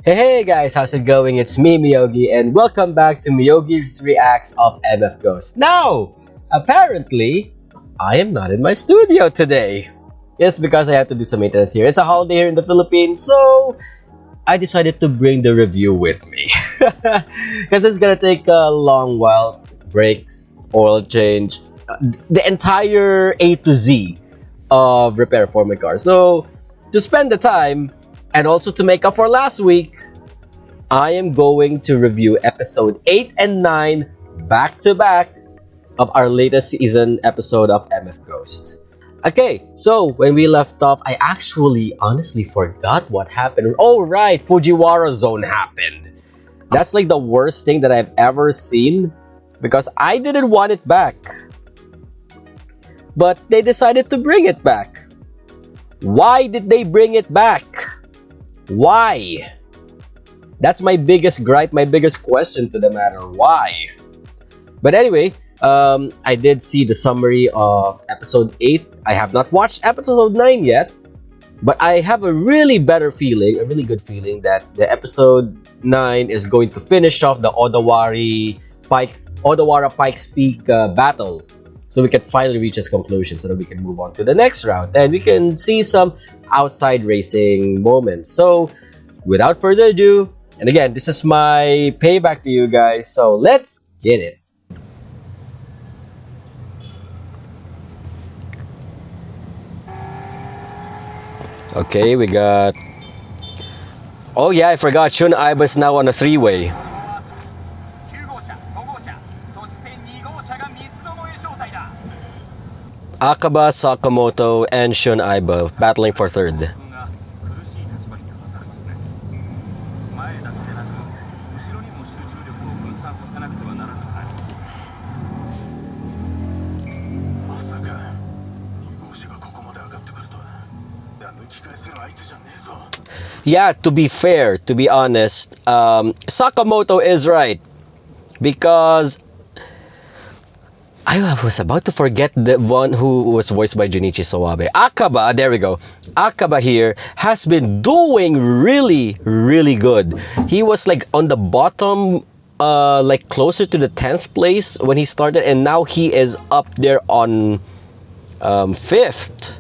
Hey guys, how's it going? It's me, Myogi, and welcome back to Myogi's Reacts of MF Ghost. Now, apparently, I am not in my studio today. It's because I have to do some maintenance here. It's a holiday here in the Philippines, so I decided to bring the review with me. Because it's gonna take a long while. Brakes, oil change, the entire A to Z of repair for my car. So, to spend the time, and also to make up for last week, I am going to review episode 8 and 9 back to back of our latest season episode of MF Ghost. Okay, so when we left off, I actually honestly forgot what happened. Oh right, Fujiwara Zone happened. That's like the worst thing that I've ever seen because I didn't want it back. But they decided to bring it back. Why did they bring it back? Why? That's my biggest gripe, my biggest question to the matter. Why? But anyway, I did see the summary of episode 8. I have not watched episode 9 yet, but I have a really better feeling, a really good feeling that the episode 9 is going to finish off the Odawara Pikes Peak battle. So we can finally reach its conclusion so that we can move on to the next round and we can see some outside racing moments. So without further ado, and again, this is my payback to you guys, so let's get it. Okay, we got... Oh yeah, I forgot, Shun Aiba is now on a three-way. Akaba, Sakamoto, and Shun Aiba battling for third. Yeah, to be fair, to be honest, Sakamoto is right. Because I was about to forget the one who was voiced by Junichi Sawabe. Akaba, there we go. Akaba here has been doing really, really good. He was like on the bottom, like closer to the 10th place when he started, and now he is up there on 5th.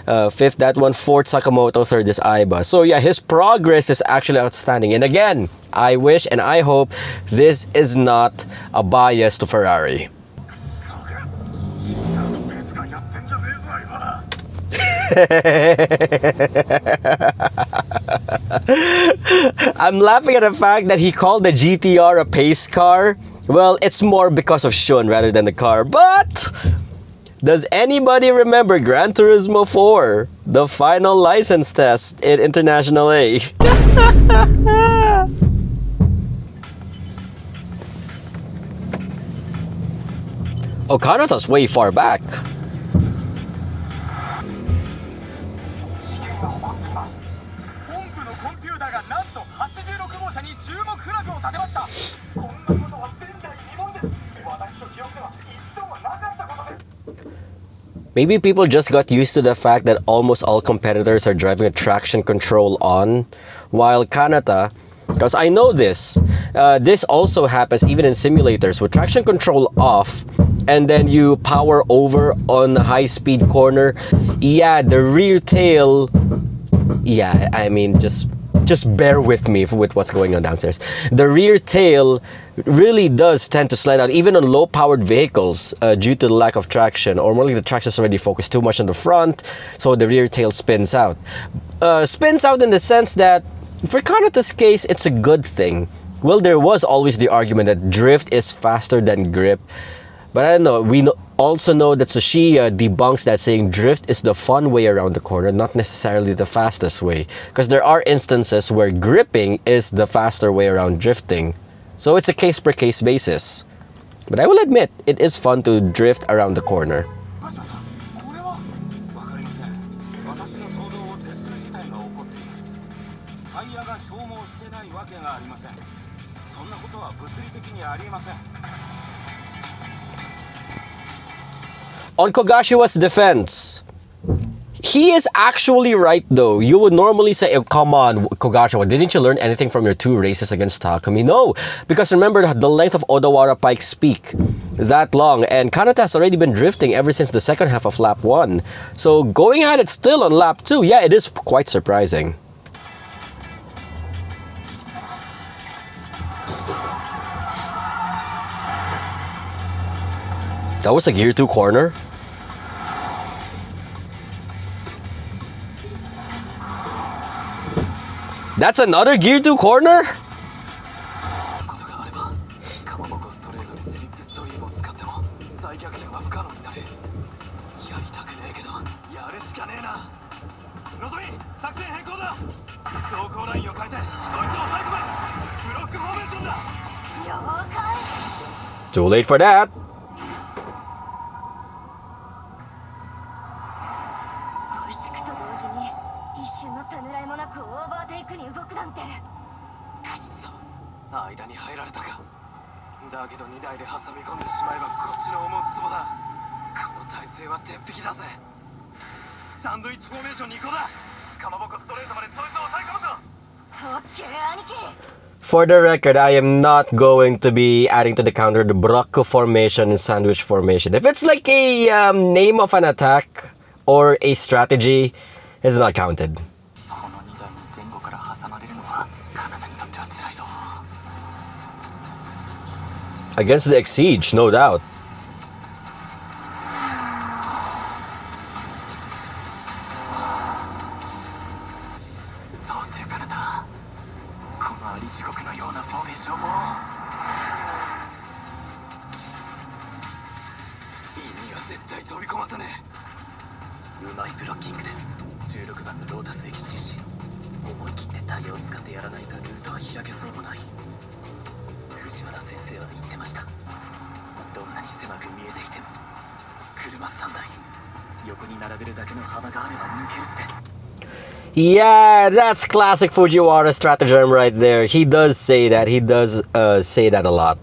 5th, that one, 4th Sakamoto, 3rd is Aiba. So yeah, his progress is actually outstanding. And again, I wish and I hope this is not a bias to Ferrari. I'm laughing at the fact that he called the GTR a pace car. Well, it's more because of Shun rather than the car. But does anybody remember Gran Turismo 4? The final license test in International A. Oh, Kanata's way far back. Maybe people just got used to the fact that almost all competitors are driving a traction control on, while Kanata, because I know this also happens even in simulators with traction control off, and then you power over on a high-speed corner. Yeah, the rear tail. Yeah, I mean, just bear with me with what's going on downstairs. The rear tail really does tend to slide out even on low-powered vehicles due to the lack of traction, or more like the traction is already focused too much on the front, so the rear tail spins out. Spins out in the sense that for Kanata's case, it's a good thing. Well, there was always the argument that drift is faster than grip, but I don't know, we also know that Tsuchiya debunks that, saying drift is the fun way around the corner, not necessarily the fastest way. Because there are instances where gripping is the faster way around drifting. So it's a case-per-case basis. But I will admit, it is fun to drift around the corner. On Kogashiwa's defense, He is actually right though. You would normally say, oh, come on, Kogashiwa, didn't you learn anything from your 2 races against Takumi? No, because remember the length of Odawara Pike's peak, that long, and Kanata has already been drifting ever since the second half of lap 1. So going at it still on lap 2, yeah, it is quite surprising. That was a Gear 2 corner? That's another Gear 2 corner? Too late for that. For the record, I am not going to be adding to the counter the Brocco formation and sandwich formation. If it's like a name of an attack or a strategy, it's not counted. Against the Exige, no doubt. Yeah, that's classic Fujiwara stratagem right there. He does say that. He does say that a lot.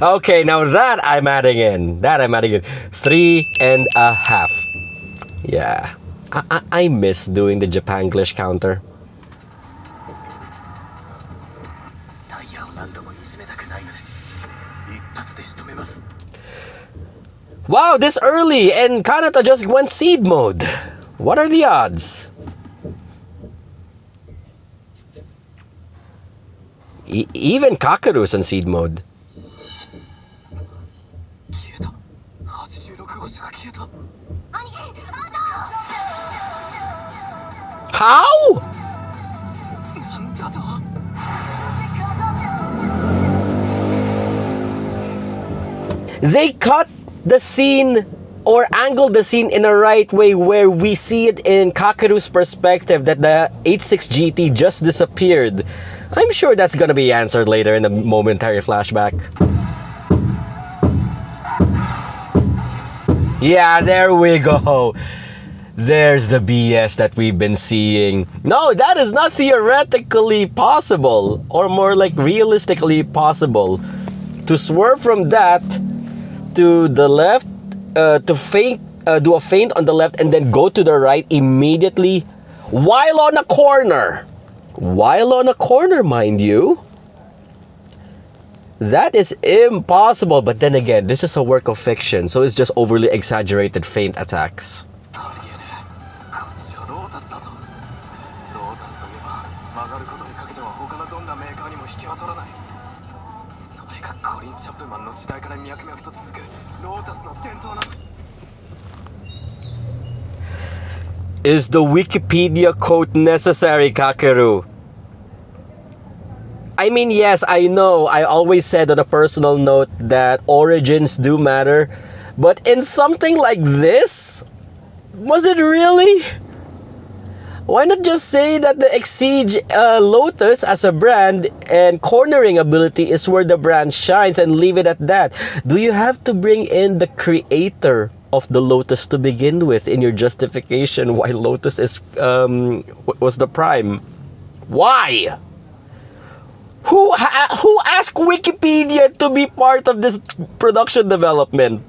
Okay, now that I'm adding in. 3.5. Yeah. I miss doing the Japanglish counter. Wow, this early and Kanata just went seed mode. What are the odds? Even Kakeru's on seed mode. How? They cut the scene or angled the scene in a right way where we see it in Kakeru's perspective that the 86 GT just disappeared. I'm sure that's gonna be answered later in the momentary flashback. Yeah, there we go. There's the BS that we've been seeing. No, that is not theoretically possible, or more like realistically possible. To swerve from that to the left, to feint, do a feint on the left and then go to the right immediately while on a corner. While on a corner, mind you. That is impossible, but then again, this is a work of fiction, so it's just overly exaggerated feint attacks. Is the Wikipedia quote necessary, Kakeru? I mean, yes, I know. I always said on a personal note that origins do matter. But in something like this, was it really? Why not just say that the Exige Lotus as a brand and cornering ability is where the brand shines and leave it at that? Do you have to bring in the creator of the lotus to begin with in your justification why lotus is was the prime? Why? Who asked Wikipedia to be part of this production development?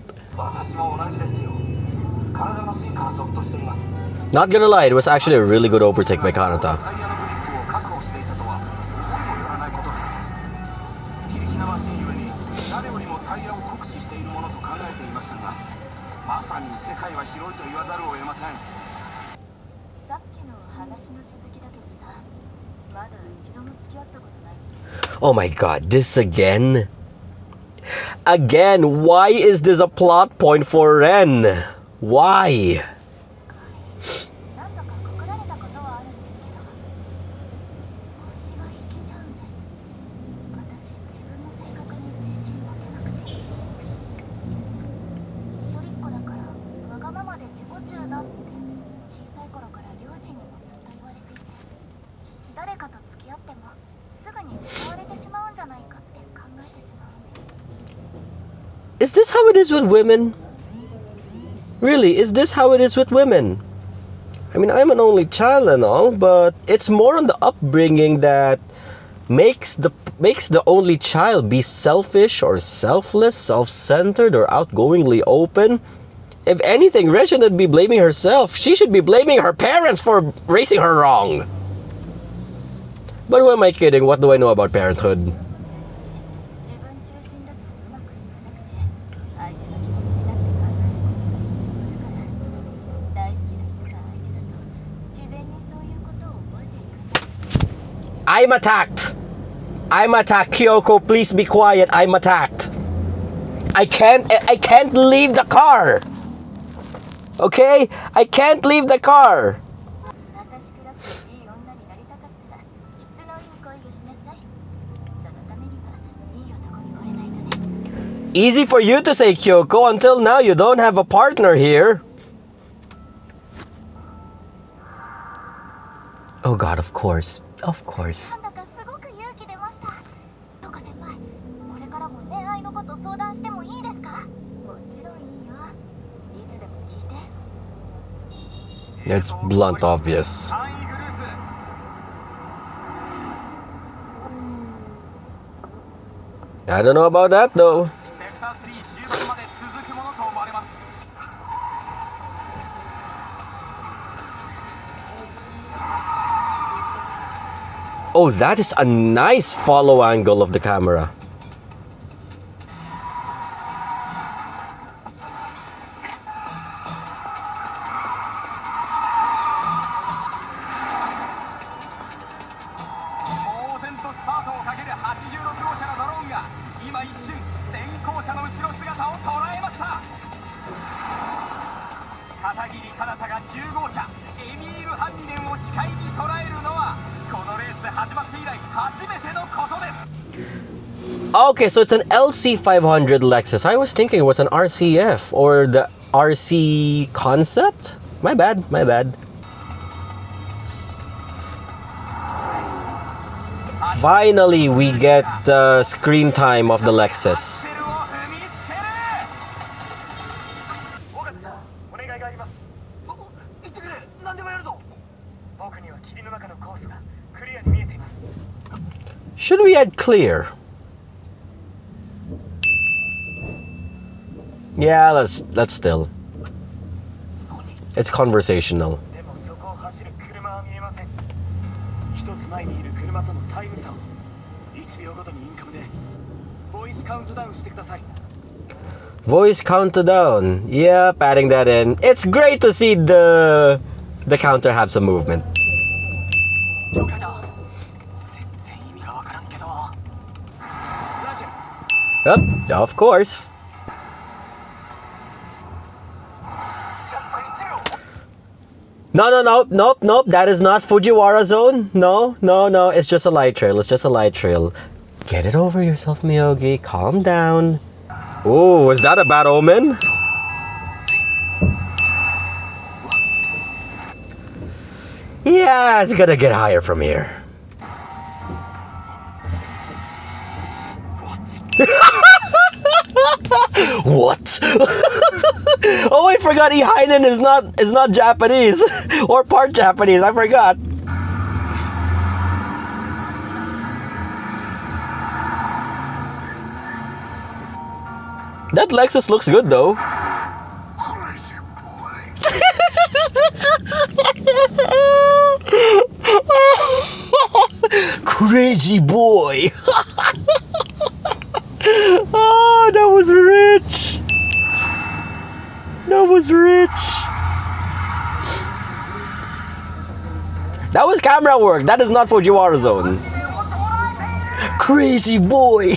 Not gonna lie, it was actually a really good overtake by Kanata. Oh my god, this again? Again, why is this a plot point for Ren? Why? Is this how it is with women? Really, is this how it is with women? I mean, I'm an only child and all, but it's more on the upbringing that makes the only child be selfish or selfless, self-centered or outgoingly open. If anything, Ren shouldn't be blaming herself. She should be blaming her parents for raising her wrong. But who am I kidding? What do I know about parenthood? I'm attacked! I'm attacked, Kyoko, please be quiet. I'm attacked. I can't leave the car. Okay? I can't leave the car. Easy for you to say, Kyoko. Until now, you don't have a partner here. Oh god, of course. Of course. It's blunt obvious. I don't know about that though. Oh, that is a nice follow angle of the camera. Okay, so it's an LC500 Lexus. I was thinking it was an RCF or the RC concept. My bad, my bad. Finally, we get the screen time of the Lexus. Should we add clear? Yeah, let's still. It's conversational. Voice countdown. Yeah, adding that in. It's great to see the counter have some movement. Yep, of course. Nope. That is not Fujiwara zone. No. It's just a light trail. It's just a light trail. Get it over yourself, Myogi. Calm down. Oh, is that a bad omen? Yeah, it's gonna get higher from here. What? Oh, I forgot Ihainen is not Japanese or part Japanese. I forgot. That Lexus looks good though. Crazy boy. Oh, that was rich. That was rich. That was camera work. That is not Fujiwara zone. Crazy boy.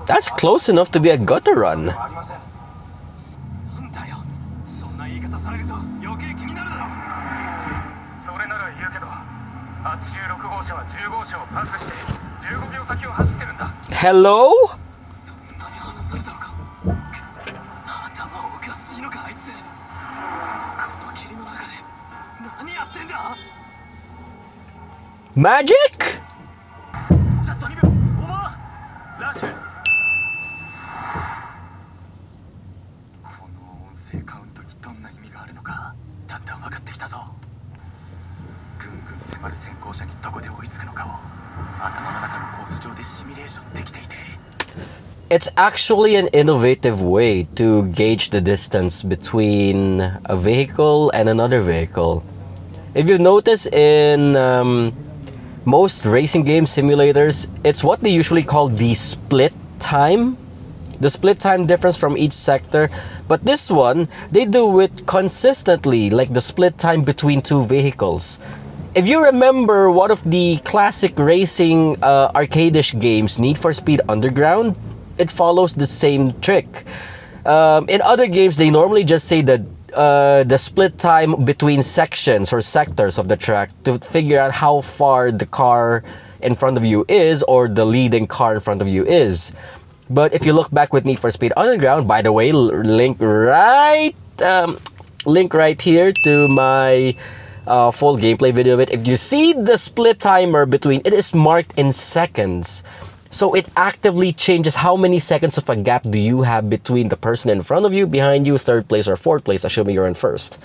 That's close enough to be a gutter run. Hello? Magic? It's actually an innovative way to gauge the distance between a vehicle and another vehicle. If you notice in most racing game simulators, it's what they usually call the split time. The split time difference from each sector. But this one, they do it consistently, like the split time between two vehicles. If you remember one of the classic racing arcade-ish games, Need for Speed Underground, it follows the same trick. In other games, they normally just say that the split time between sections or sectors of the track to figure out how far the car in front of you is or the leading car in front of you is. But if you look back with Need for Speed Underground, by the way, link right here to my full gameplay video of it. If you see the split timer between, it is marked in seconds. So it actively changes how many seconds of a gap do you have between the person in front of you, behind you, third place or fourth place, assuming you're in first.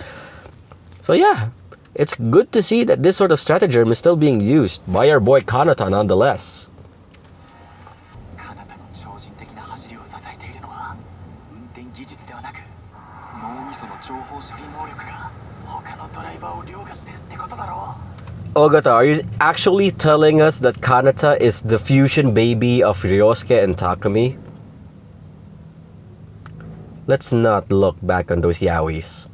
So yeah, it's good to see that this sort of stratagem is still being used by our boy Kanata nonetheless. Ogata, are you actually telling us that Kanata is the fusion baby of Ryosuke and Takumi? Let's not look back on those yaois.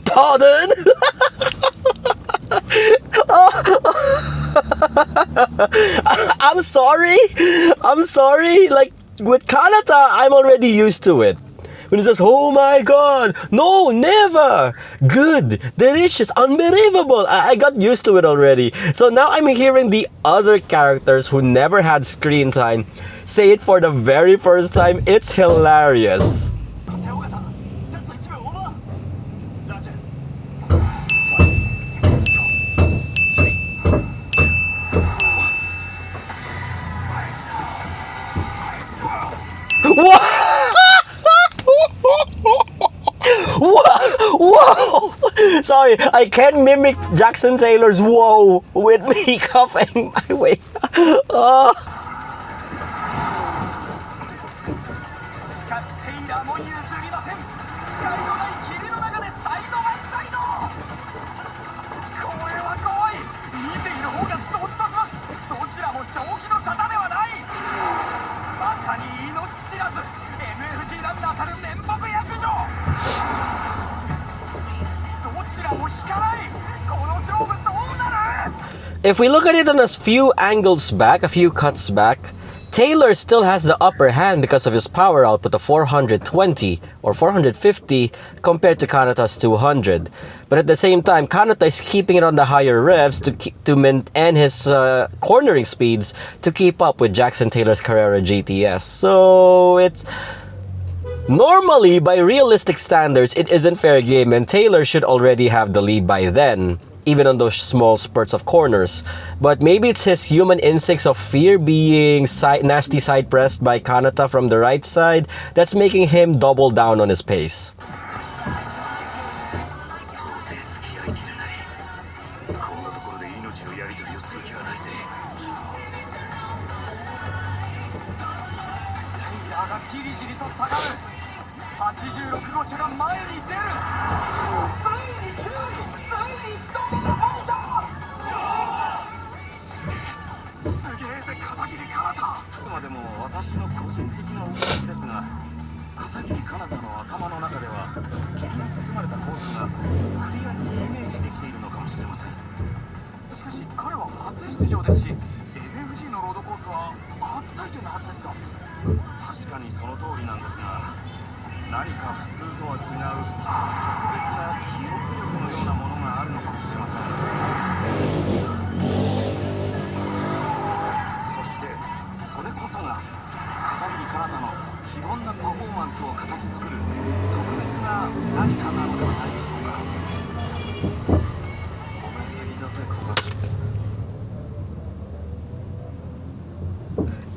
Pardon? I'm sorry. I'm sorry. Like, with Kanata, I'm already used to it. When he says, oh my god, no, never, good, delicious, unbelievable, I got used to it already. So now I'm hearing the other characters who never had screen time say it for the very first time. It's hilarious. What? Whoa! Sorry, I can't mimic Jackson Taylor's whoa with me coughing my way. Oh. If we look at it on a few angles back, a few cuts back, Taylor still has the upper hand because of his power output of 420 or 450 compared to Kanata's 200. But at the same time, Kanata is keeping it on the higher revs to maintain his cornering speeds to keep up with Jackson Taylor's Carrera GTS. So Normally, by realistic standards, it isn't fair game and Taylor should already have the lead by then, even on those small spurts of corners. But maybe it's his human instincts of fear being nasty side pressed by Kanata from the right side that's making him double down on his pace.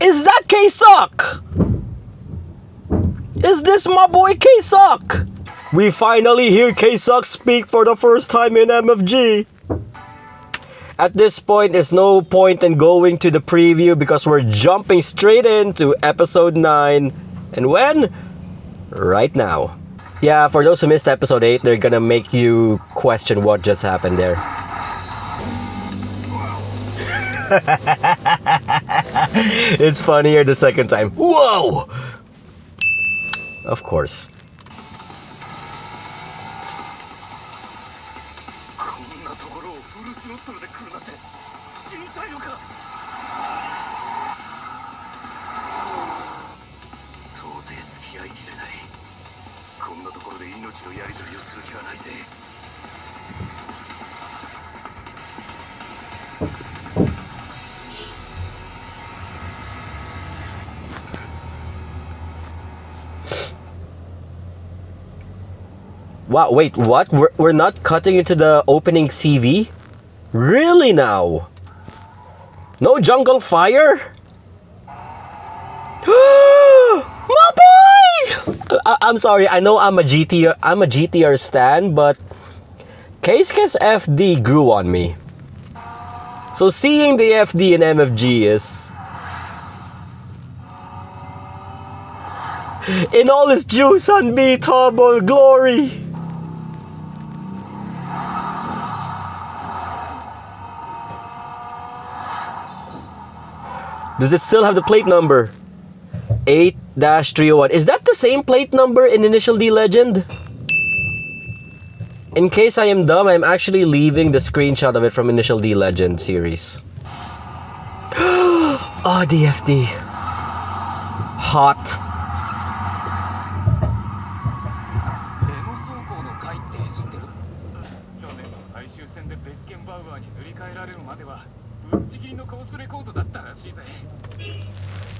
Is that K-Suck? Is this my boy K-Suck? We finally hear K-Suck speak for the first time in MFG. At this point, there's no point in going to the preview because we're jumping straight into episode 9. And when? Right now. Yeah, for those who missed episode 8, they're gonna make you question what just happened there. It's funnier the second time. Whoa! Of course. Wow, wait, what? We're not cutting into the opening CV? Really now? No jungle fire? My boy! I'm sorry, I know I'm a GTR stan, but Keisuke's FD grew on me. So seeing the FD in MFG is in all its juice unbeatable glory. Does it still have the plate number? 8-301. Is that the same plate number in Initial D Legend? In case I am dumb, I'm actually leaving the screenshot of it from Initial D Legend series. Oh, DFD. Hot.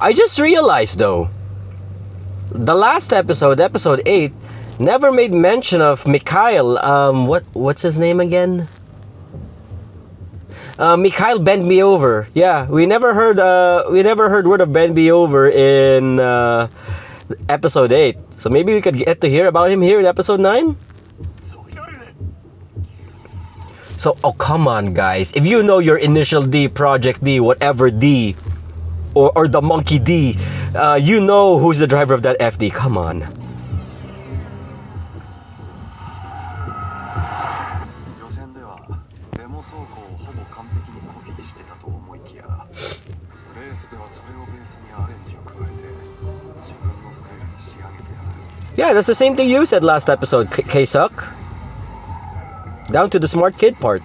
I just realized though, the last episode, episode 8, never made mention of Mikhail. What's his name again? Mikhail Bend Me Over. Yeah, we never heard word of Bend Me Over in episode 8. So maybe we could get to hear about him here in episode 9. So, oh come on guys, if you know your Initial D, Project D, whatever D, or the Monkey D, you know who's the driver of that FD, come on. Yeah, that's the same thing you said last episode, K-Suck. Down to the smart kid part.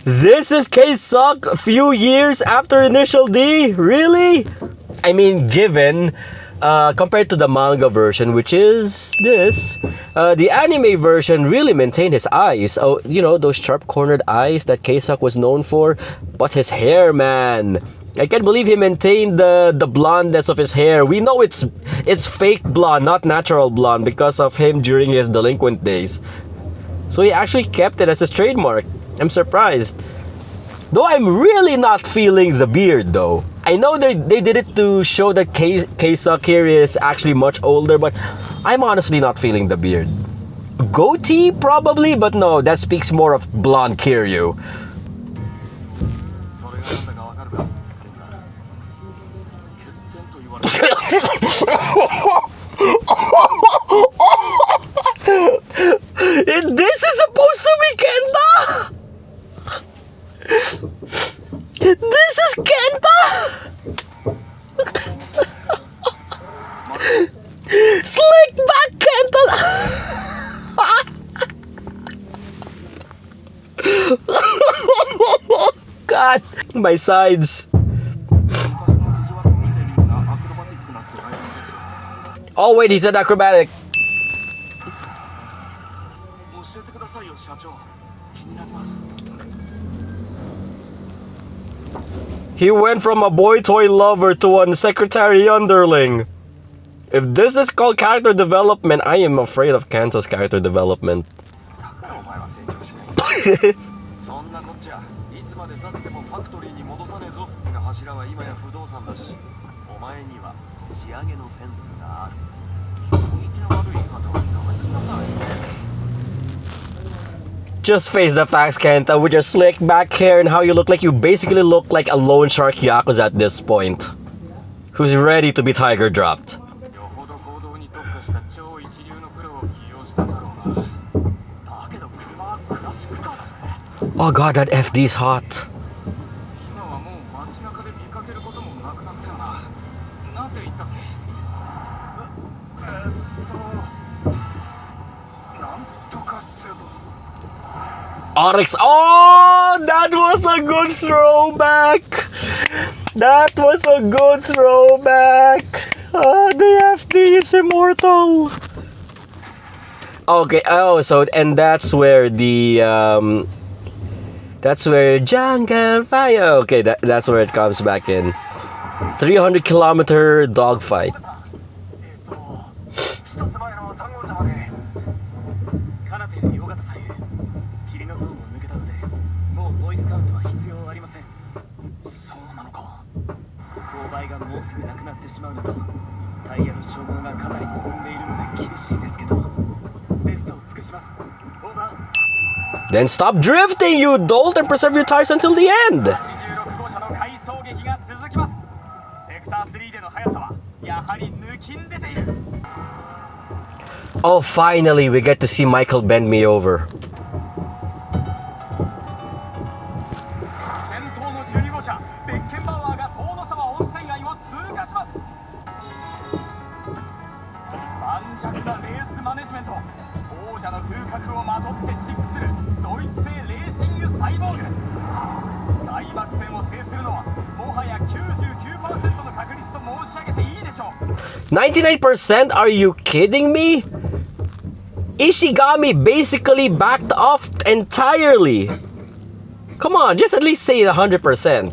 This is K-Suck a few years after Initial D? Really? I mean, given, compared to the manga version, which is this, the anime version really maintained his eyes. Oh, you know, those sharp-cornered eyes that K-Suck was known for. But his hair, man. I can't believe he maintained the blondness of his hair. We know it's fake blonde, not natural blonde, because of him during his delinquent days. So he actually kept it as his trademark. I'm surprised. Though I'm really not feeling the beard though. I know they did it to show that K-Suck here is actually much older, but I'm honestly not feeling the beard. Goatee probably, but no, that speaks more of blonde Kiryu. This is supposed to be Kenta! This is Kenta! Slick back Kenta! God, my sides. Oh wait, he said acrobatic. He went from a boy toy lover to a secretary underling. If this is called character development, I am afraid of Kenta's character development. Just face the facts, Kenta, with your slick back hair and how you look like you basically look like a lone shark Yakuza at this point. Who's ready to be tiger dropped. Oh god, that FD is hot. Oryx. Oh, that was a good throwback. That was a good throwback. The FD is immortal. Okay. Oh, so and that's where the that's where Jungle Fire. Okay, that's where it comes back in. 300-kilometer dogfight. Then stop drifting, you dolt, and preserve your tires until the end. Oh, finally, we get to see Michael bend me over. "99%? Are you kidding me? Ishigami basically backed off entirely. Come on, just at least say 100%.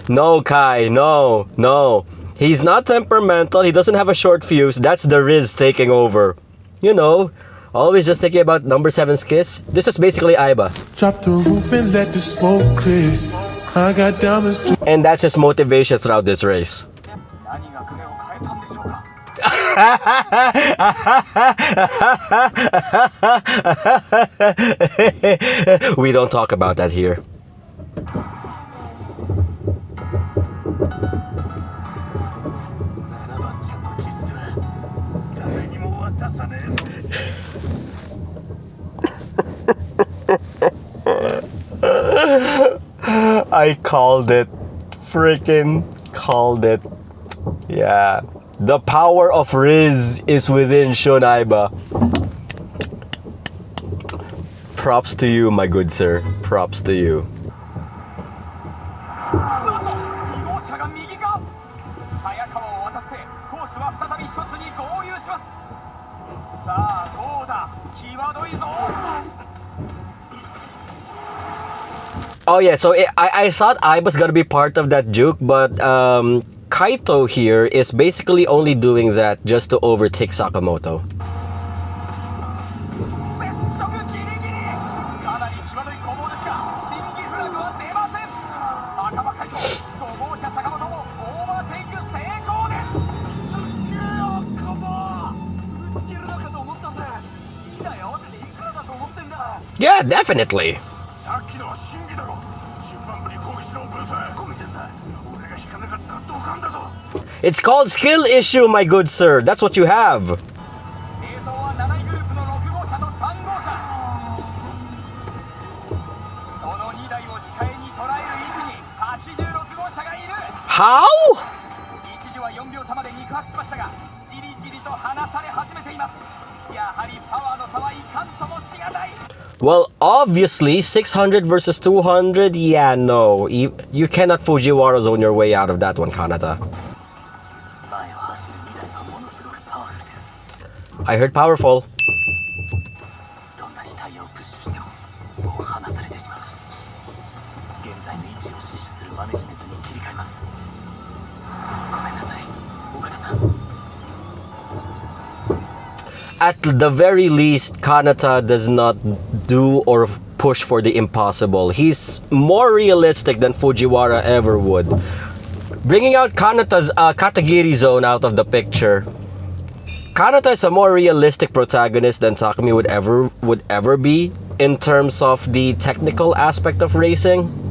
No, Kai, no. He's not temperamental, he doesn't have a short fuse, that's the Riz taking over. You know, always just thinking about number 7's kiss. This is basically Aiba. Drop the roof and let the smoke clear. I got diamonds. And that's his motivation throughout this race. We don't talk about that here. I called it. Freaking called it. Yeah. The power of Riz is within Shun Aiba. Props to you, my good sir. Props to you. Oh yeah, so I thought I was gonna be part of that juke, but Kaito here is basically only doing that just to overtake Sakamoto. Yeah, definitely. It's called skill issue, my good sir. That's what you have. How? Well, obviously, 600 versus 200, yeah, no. You cannot Fujiwara zone your way out of that one, Kanata. I heard powerful. At the very least, Kanata does not do or push for the impossible. He's more realistic than Fujiwara ever would. Bringing out Kanata's Katagiri zone out of the picture. Kanata is a more realistic protagonist than Takumi would ever be in terms of the technical aspect of racing.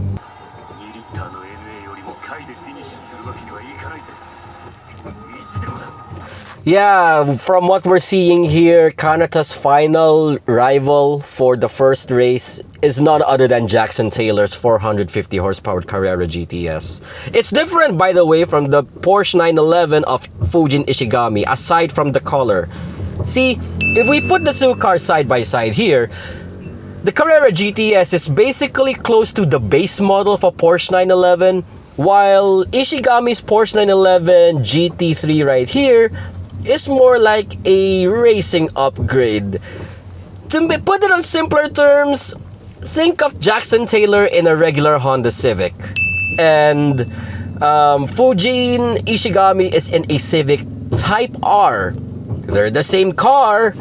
Yeah, from what we're seeing here, Kanata's final rival for the first race is none other than Jackson Taylor's 450 horsepower Carrera GTS. It's different, by the way, from the Porsche 911 of Fujin Ishigami, aside from the color. See, if we put the two cars side by side here, the Carrera GTS is basically close to the base model for Porsche 911, while Ishigami's Porsche 911 GT3 right here is more like a racing upgrade. To put it on simpler terms, think of Jackson Taylor in a regular Honda Civic, and Fujin Ishigami is in a Civic Type R. They're the same car,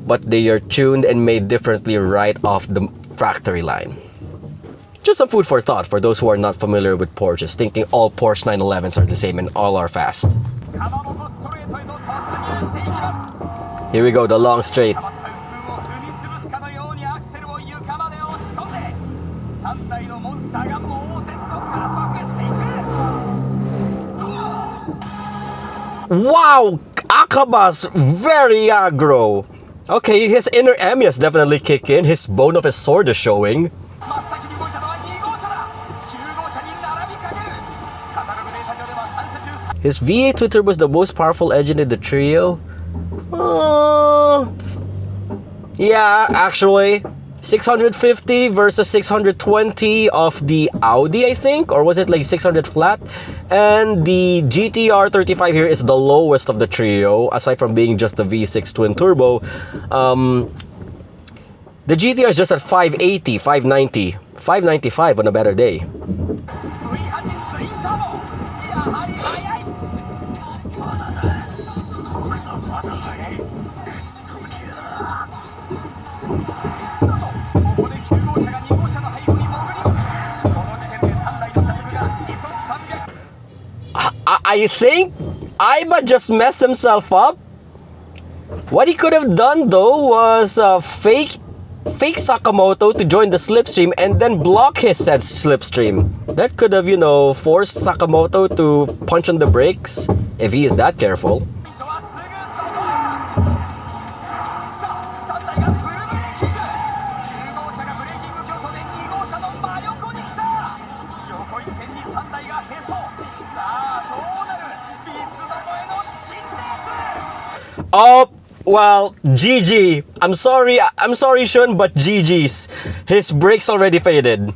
but they are tuned and made differently right off the factory line. Just some food for thought for those who are not familiar with Porsches, thinking all Porsche 911s are the same and all are fast. Here we go, the long straight. Wow! Akaba's very aggro. Okay, his inner Emius definitely kick in. His bone of his sword is showing. His V8 twin turbo was the most powerful engine in the trio. Yeah, actually. 650 versus 620 of the Audi, I think, or was it like 600 flat? And the GTR 35 here is the lowest of the trio, aside from being just the V6 twin turbo. The GTR is just at 580, 590, 595 on a better day. I think Aiba just messed himself up. What he could have done though was fake Sakamoto to join the slipstream and then block his said slipstream. That could have, forced Sakamoto to punch on the brakes if he is that careful. Oh, well, GG. I'm sorry, Shun, but GG's. His brakes already faded.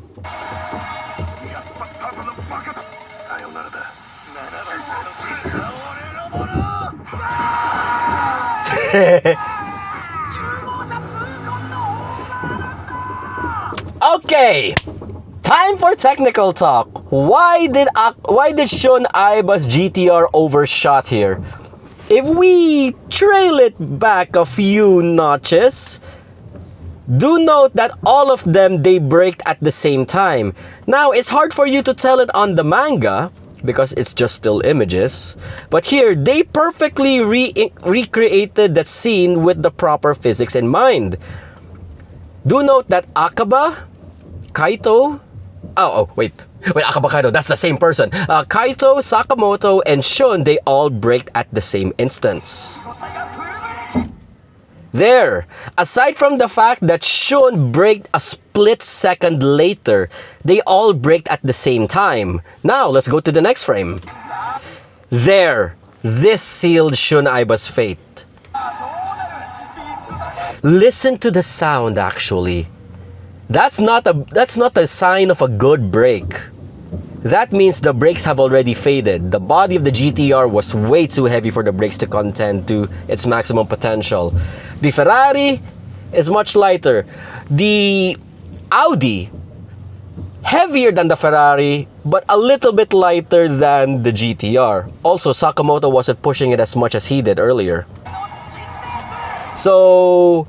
Okay, time for technical talk. Why did Shun Aiba's GTR overshot here? If we trail it back a few notches, do note that all of them, they braked at the same time. Now, it's hard for you to tell it on the manga because it's just still images. But here, they perfectly recreated that scene with the proper physics in mind. Do note that Akaba, Kaito, wait, Akaba Kaito, that's the same person. Kaito, Sakamoto, and Shun, they all braked at the same instance. There, aside from the fact that Shun braked a split second later, they all braked at the same time. Now, let's go to the next frame. There, this sealed Shun Aiba's fate. Listen to the sound, actually. That's not a sign of a good brake. That means the brakes have already faded. The body of the GTR was way too heavy for the brakes to contend to its maximum potential. The Ferrari is much lighter. The Audi, heavier than the Ferrari, but a little bit lighter than the GTR. Also, Sakamoto wasn't pushing it as much as he did earlier. So,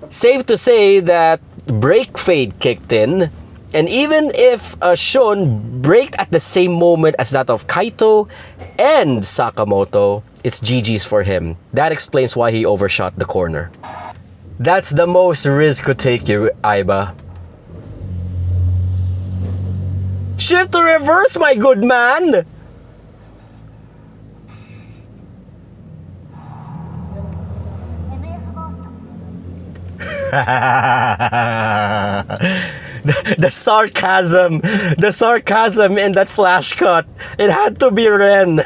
safe to say that brake fade kicked in, and even if Shun braked at the same moment as that of Kaito and Sakamoto, it's GG's for him. That explains why he overshot the corner. That's the most risk could take you, Aiba. Shift to reverse, my good man! the sarcasm in that flash cut. It had to be Ren.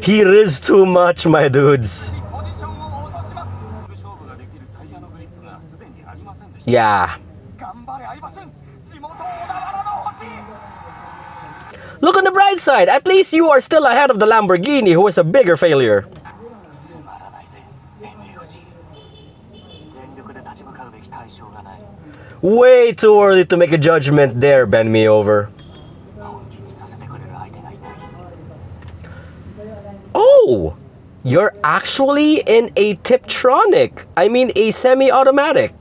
He riz too much, my dudes. Yeah. Look on the bright side. At least you are still ahead of the Lamborghini, who was a bigger failure. Way too early to make a judgment there, bend me over. Oh! You're actually in a Tiptronic. I mean a semi-automatic.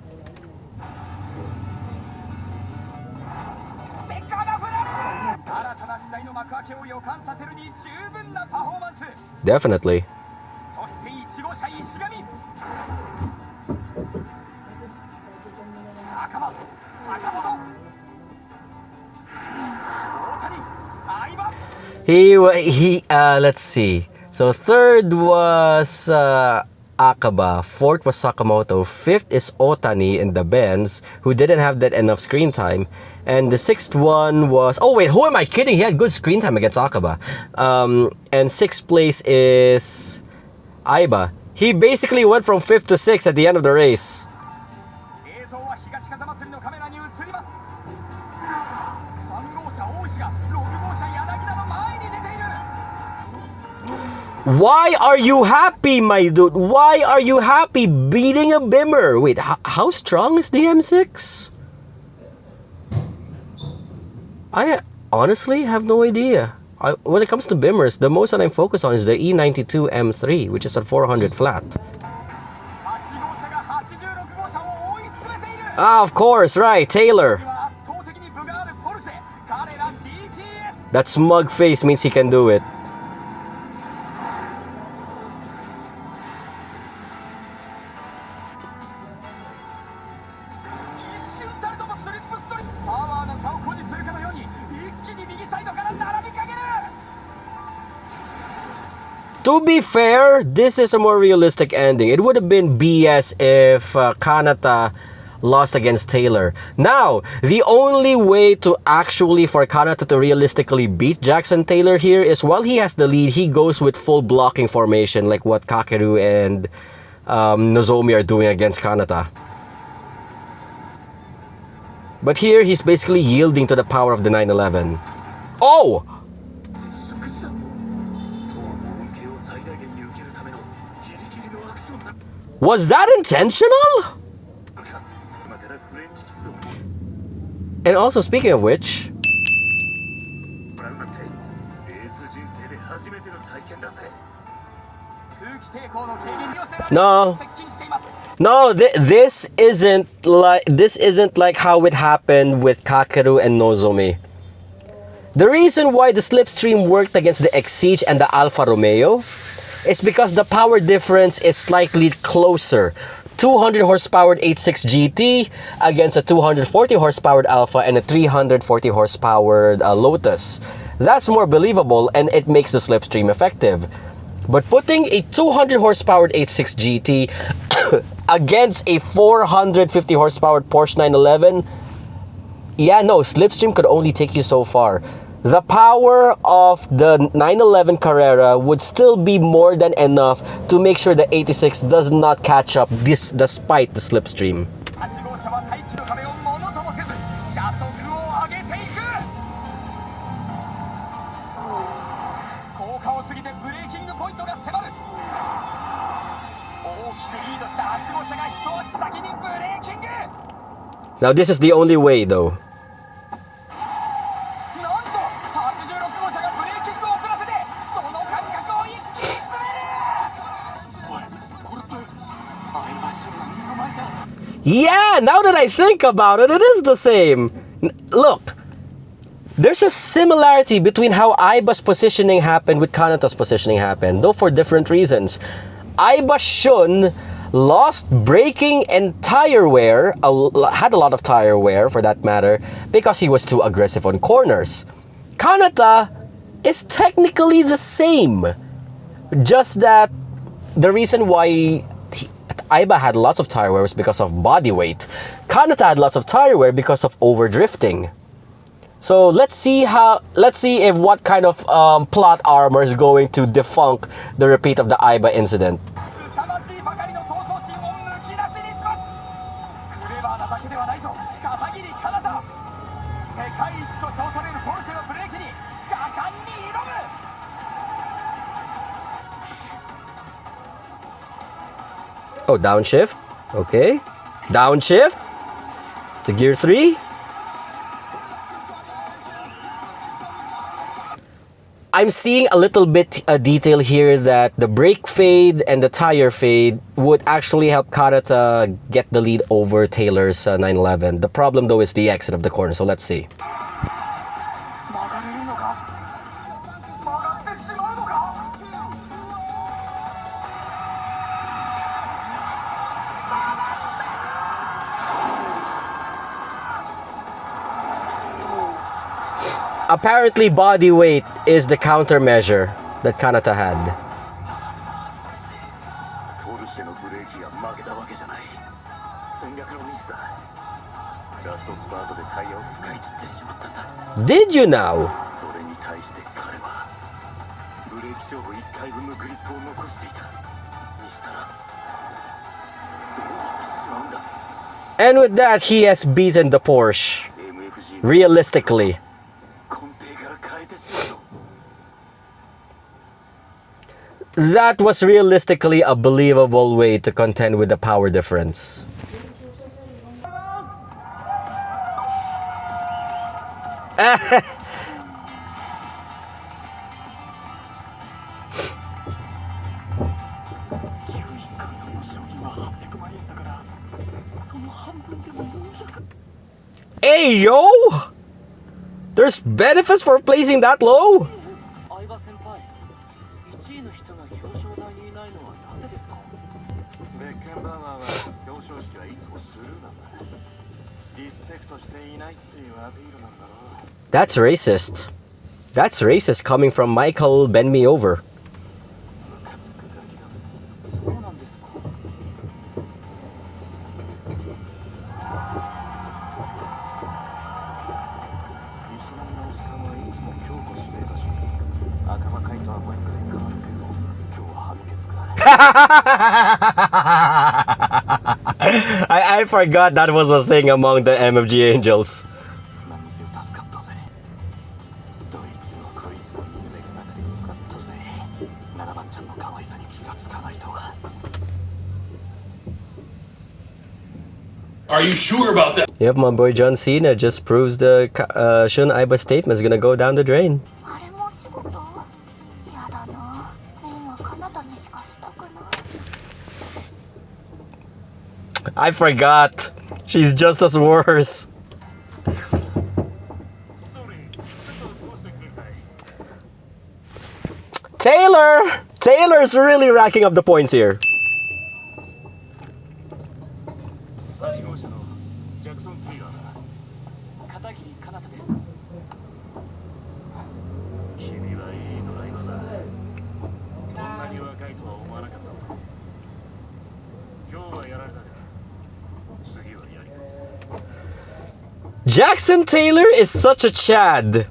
Definitely. Let's see. So third was Akaba, fourth was Sakamoto, fifth is Otani in the Benz, who didn't have that enough screen time, and the sixth one was, oh wait, who am I kidding? He had good screen time against Akaba. And sixth place is Aiba. He basically went from fifth to sixth at the end of the race. Why are you happy, my dude? Why are you happy beating a Bimmer? Wait, how strong is the M6? I honestly have no idea. When it comes to Bimmers, the most that I'm focused on is the E92 M3, which is at 400 flat. Ah, of course, right, Taylor. That smug face means he can do it. To be fair, this is a more realistic ending. It would have been BS if Kanata lost against Taylor. Now, the only way to actually for Kanata to realistically beat Jackson Taylor here is while he has the lead, he goes with full blocking formation like what Kakeru and Nozomi are doing against Kanata. But here, he's basically yielding to the power of the 911. Oh! Was that intentional? And also, speaking of which... No. No, this isn't like how it happened with Kakeru and Nozomi. The reason why the slipstream worked against the Exige and the Alfa Romeo is because the power difference is slightly closer. 200 horsepowered 86 GT against a 240 horsepowered Alfa and a 340 horsepowered Lotus. That's more believable and it makes the slipstream effective. But putting a 200 horsepowered 86 GT against a 450 horsepowered Porsche 911, yeah, no, slipstream could only take you so far. The power of the 911 Carrera would still be more than enough to make sure the 86 does not catch up despite the slipstream. Now this is the only way though. Yeah, now that I think about it, it is the same. Look, there's a similarity between how Aiba's positioning happened with Kanata's positioning happened, though for different reasons. Aiba Shun lost braking and tire wear, had a lot of tire wear for that matter, because he was too aggressive on corners. Kanata is technically the same, just that the reason why Aiba had lots of tire wear was because of body weight. Kanata had lots of tire wear because of overdrifting. So let's see if what kind of plot armor is going to debunk the repeat of the Aiba incident. Oh, downshift. Okay. Downshift to gear 3. I'm seeing a little bit a detail here that the brake fade and the tire fade would actually help Kanata get the lead over Taylor's 911. The problem though is the exit of the corner, so let's see. Apparently, body weight is the countermeasure that Kanata had. Did you now? And with that, he has beaten the Porsche. Realistically. That was realistically a believable way to contend with the power difference. Hey, yo! There's benefits for placing that low? That's racist. That's racist coming from Michael Bend Me Over. I forgot that was a thing among the MFG Angels. Are you sure about that? Yep, my boy John Cena just proves the Shun Aiba statement is gonna go down the drain. I forgot. She's just as worse. Taylor's really racking up the points here. Jackson Taylor is such a Chad.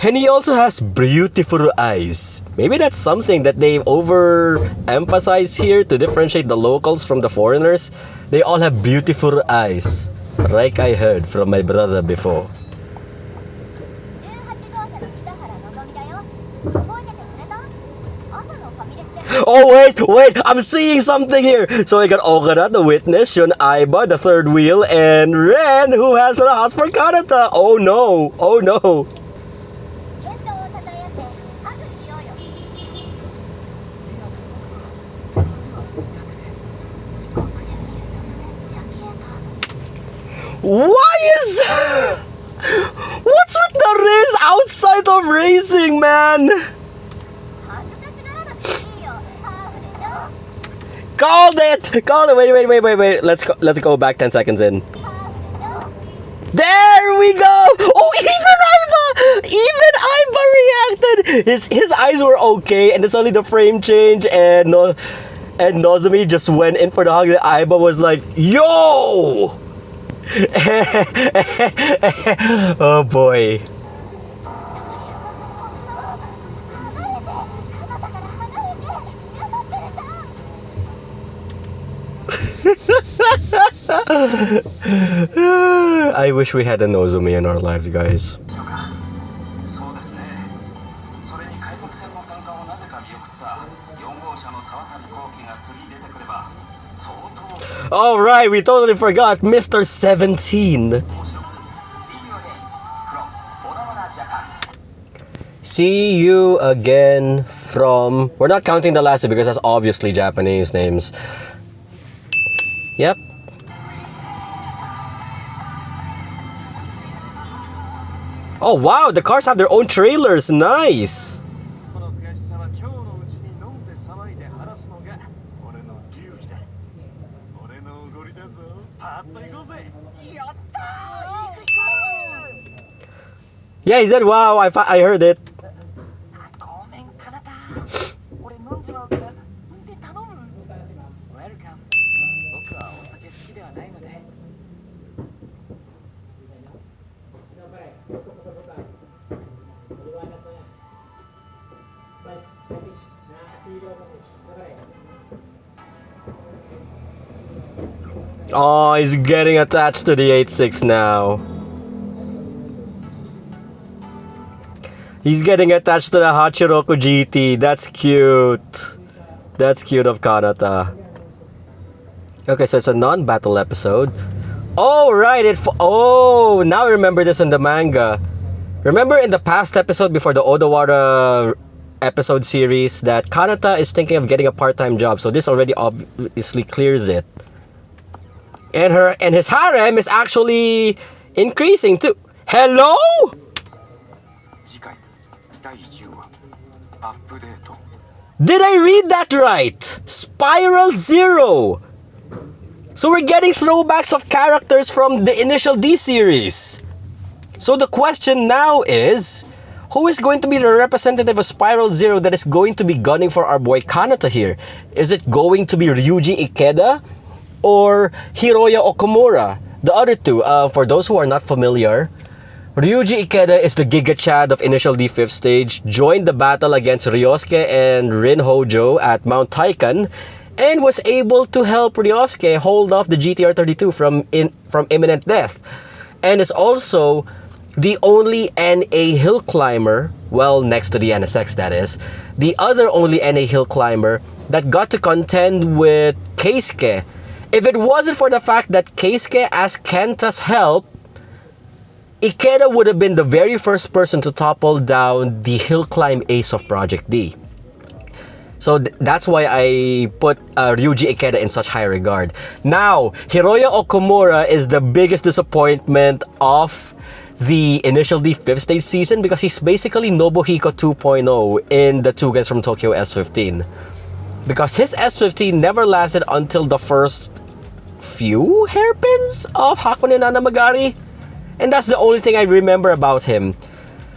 And he also has beautiful eyes. Maybe that's something that they overemphasize here to differentiate the locals from the foreigners. They all have beautiful eyes, like I heard from my brother before. Oh wait, I'm seeing something here. So I got Okada, the witness, Shun Aiba, the third wheel, and Ren, who has a house for Kanata. Oh no, oh no. Why is... What's with the race outside of racing, man? Called it! Called it! Wait. Let's go back 10 seconds in. There we go! Oh, even Aiba reacted! His eyes were okay, and it's only the frame change, and Nozomi just went in for the hug. Aiba was like, yo! Oh boy. I wish we had a Nozomi in our lives, guys. All right, we totally forgot Mr. 17. See you again from... We're not counting the last two because that's obviously Japanese names. Yep. Oh wow, the cars have their own trailers. Nice. Yeah, he said wow. I heard it. Oh, he's getting attached to the 8.6 now. He's getting attached to the Hachiroku GT. That's cute. That's cute of Kanata. Okay, so it's a non-battle episode. Oh, right. Oh, now I remember this in the manga. Remember in the past episode before the Odawara episode series that Kanata is thinking of getting a part-time job. So this already obviously clears it. And his harem is actually increasing too. Hello? Did I read that right? Spiral Zero. So we're getting throwbacks of characters from the initial D series. So the question now is, who is going to be the representative of Spiral Zero that is going to be gunning for our boy Kanata here? Is it going to be Ryuji Ikeda or Hiroya Okamura? The other two, for those who are not familiar, Ryuji Ikeda is the Giga Chad of Initial D 5th stage, joined the battle against Ryosuke and Rin Hojo at Mount Taikan, and was able to help Ryosuke hold off the GTR-32 from imminent death. And is also the only NA hill climber, well, next to the NSX that is, the other only NA hill climber that got to contend with Keisuke. If it wasn't for the fact that Keisuke asked Kenta's help, Ikeda would have been the very first person to topple down the hill climb ace of Project D. So that's why I put Ryuji Ikeda in such high regard. Now, Hiroya Okumura is the biggest disappointment of the Initial D 5th stage season because he's basically Nobuhiko 2.0 in the Two Guys from Tokyo S15. Because his S15 never lasted until the first few hairpins of Hakone Nanamagari. And that's the only thing I remember about him.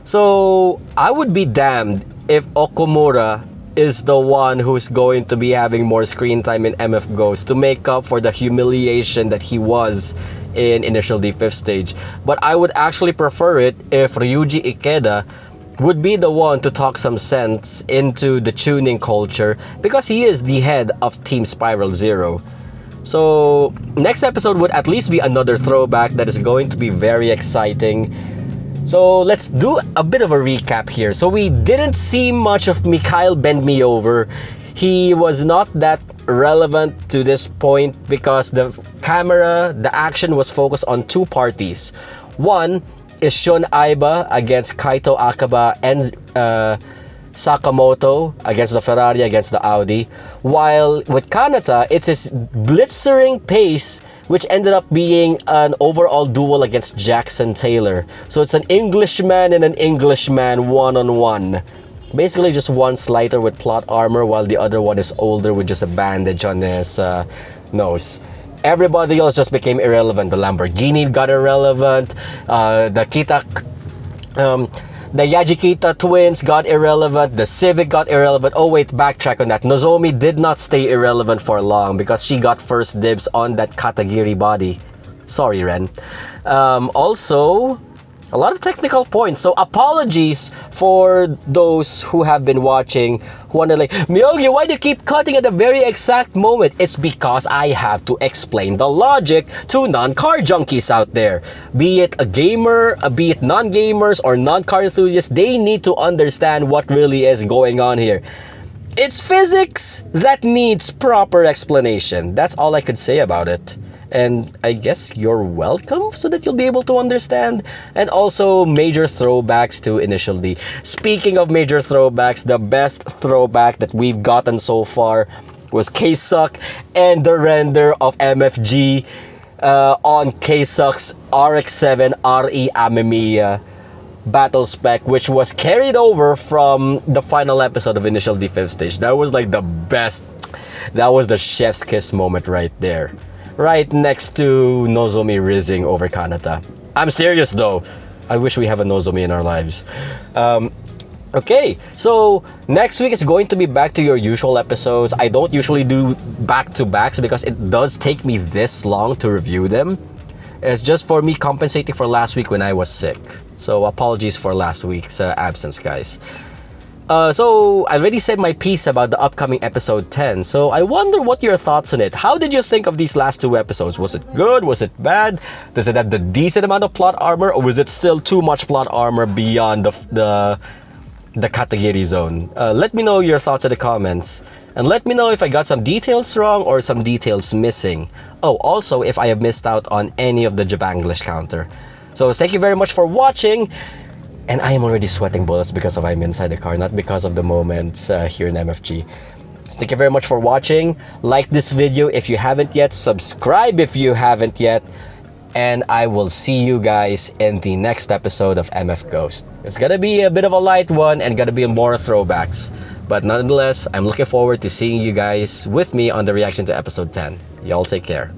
So I would be damned if Okumura is the one who's going to be having more screen time in MF Ghost to make up for the humiliation that he was in Initial D 5th stage. But I would actually prefer it if Ryuji Ikeda would be the one to talk some sense into the tuning culture because he is the head of Team Spiral Zero. So next episode would at least be another throwback that is going to be very exciting. So let's do a bit of a recap here. So we didn't see much of Mikhail Bend Me Over. He was not that relevant to this point because the action was focused on two parties. One is Shun Aiba against Kaito Akaba and Sakamoto against the Ferrari, against the Audi. While with Kanata, it's his blitzering pace which ended up being an overall duel against Jackson Taylor. So it's an Englishman and an Englishman one-on-one. Basically just one's lighter with plot armor while the other one is older with just a bandage on his nose. Everybody else just became irrelevant. The Lamborghini got irrelevant. The Yajikita twins got irrelevant. The Civic got irrelevant. Oh wait, backtrack on that. Nozomi did not stay irrelevant for long because she got first dibs on that Katagiri body. Sorry, Ren. Also, a lot of technical points. So apologies for those who have been watching who wonder like, Myogi, why do you keep cutting at the very exact moment? It's because I have to explain the logic to non-car junkies out there. Be it a gamer, be it non-gamers or non-car enthusiasts, they need to understand what really is going on here. It's physics that needs proper explanation. That's all I could say about it. And I guess you're welcome so that you'll be able to understand. And also major throwbacks to Initial D. Speaking of major throwbacks, the best throwback that we've gotten so far was K-Suck and the render of MFG on K-Suck's RX-7 RE Amemiya battle spec, which was carried over from the final episode of Initial D 5th stage. That was like the best. That was the chef's kiss moment right there. Right next to Nozomi rizzing over Kanata. I'm serious though. I wish we have a Nozomi in our lives. Okay, so next week is going to be back to your usual episodes. I don't usually do back-to-backs because it does take me this long to review them. It's just for me compensating for last week when I was sick. So apologies for last week's absence, guys. So I already said my piece about the upcoming episode 10. So I wonder what your thoughts on it. How did you think of these last two episodes? Was it good? Was it bad? Does it have the decent amount of plot armor, or was it still too much plot armor beyond the Katagiri zone? Let me know your thoughts in the comments. And let me know if I got some details wrong or some details missing. Oh, also if I have missed out on any of the Japanglish counter. So thank you very much for watching. And I am already sweating bullets because I'm inside the car, not because of the moments here in MFG. So thank you very much for watching. Like this video if you haven't yet. Subscribe if you haven't yet. And I will see you guys in the next episode of MF Ghost. It's gonna be a bit of a light one and gonna be more throwbacks. But nonetheless, I'm looking forward to seeing you guys with me on the reaction to episode 10. Y'all take care.